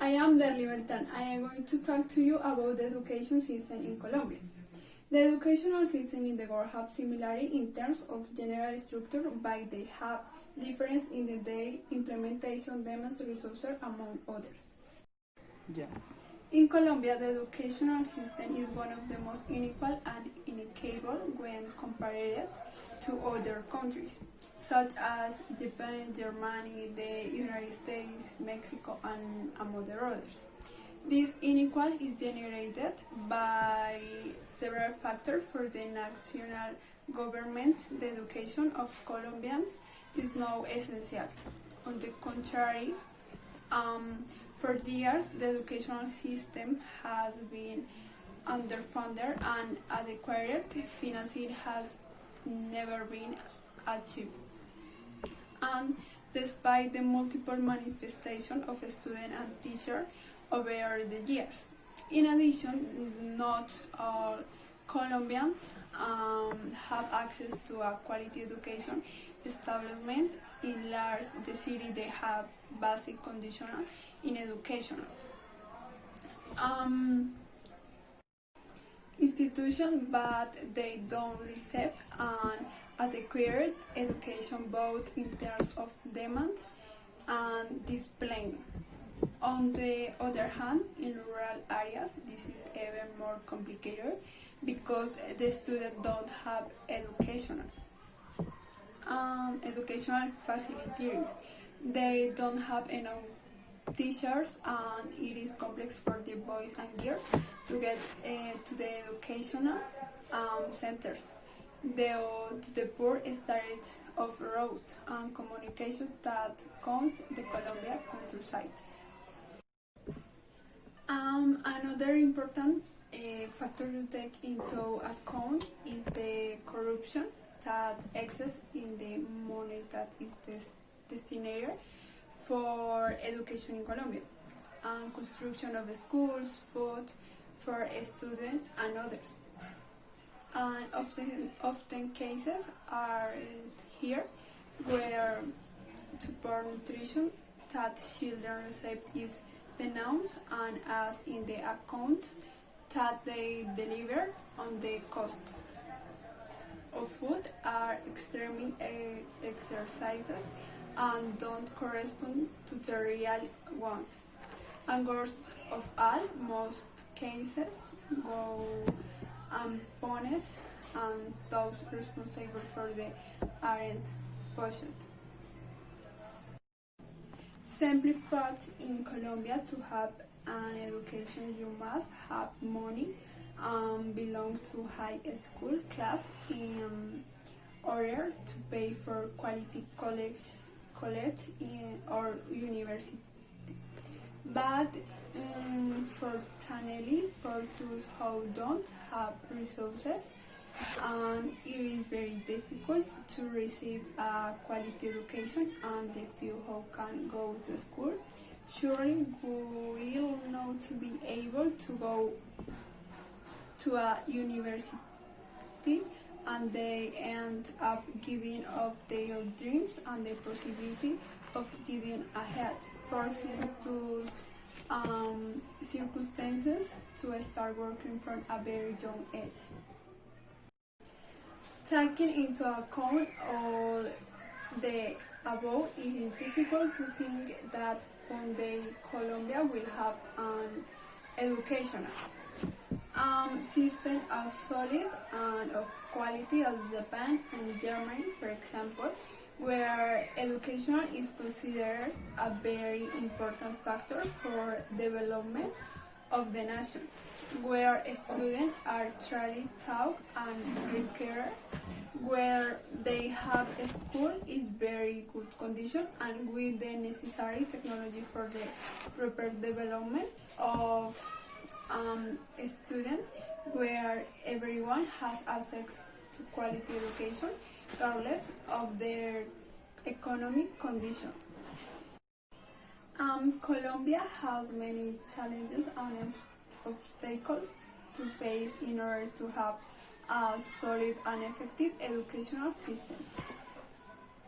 I am Beltrán. I am going to talk to you about the education system in Colombia. The educational system in the world have similarity in terms of general structure, but they have difference in the day implementation, demands, resources, among others. Yeah. In Colombia, the educational system is one of the most unequal and inequitable when compared to other countries, such as Japan, Germany, the United States, Mexico, and among others. This inequality is generated by several factors. For the national government, the education of Colombians is now essential. On the contrary, for years, the educational system has been underfunded and adequate financing has never been achieved. And despite the multiple manifestations of students and teachers over the years. In addition, not all Colombians have access to a quality education establishment. In large the city, they have basic conditions in education. Institutions, but they don't receive an adequate education both in terms of demand and discipline. On the other hand, in rural areas, this is even more complicated because the students don't have educational facilities. They don't have enough teachers, and it is complex for the boys and girls to get to the educational centers. The poor state of roads and communication that count the Colombia countryside. Another important factor to take into account is the corruption that exists in the money that is destined for education in Colombia, and construction of schools, food for students and others. And often cases are here where poor nutrition that children receive is denounced, and as in the account that they deliver on the cost of food are extremely exercised and don't correspond to the real ones. And worst of all, most cases go unpunished, and those responsible for the aren't budget. Simply put, in Colombia, to have an education, you must have money, belong to high school class in order to pay for quality college or university. But fortunately, for those who don't have resources, and it is very difficult to receive a quality education, and the few who can go to school surely will not be able to go to a university, and they end up giving up their dreams and the possibility of getting ahead, forcing to circumstances to start working from a very young age. Taking into account all the above, it is difficult to think that one day Colombia will have an educational system as solid and of quality as Japan and Germany, for example, where education is considered a very important factor for development of the nation, where students are truly taught and prepared, where they have a school is very good condition and with the necessary technology for the proper development of students, where everyone has access to quality education regardless of their economic condition. Colombia has many challenges and obstacles to face in order to have a solid and effective educational system.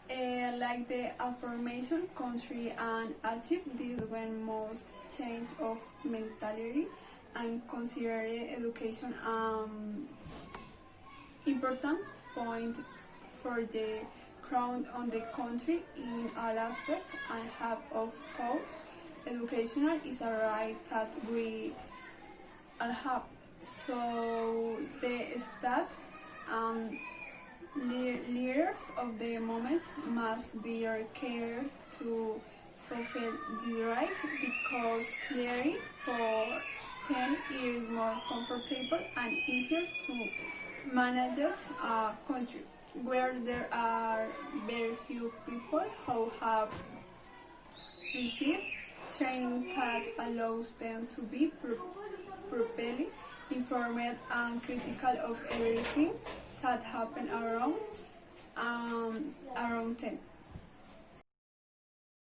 Like the affirmation country and achieve this when most change of mentality and consider education important point for the crown on the country in all aspects and have of course educational is a right that we all have. So the state and leaders of the moment must be cared to fulfill the right because clearly for them it is more comfortable and easier to manage a country where there are very few people who have received training that allows them to be properly informed and critical of everything that happens around them.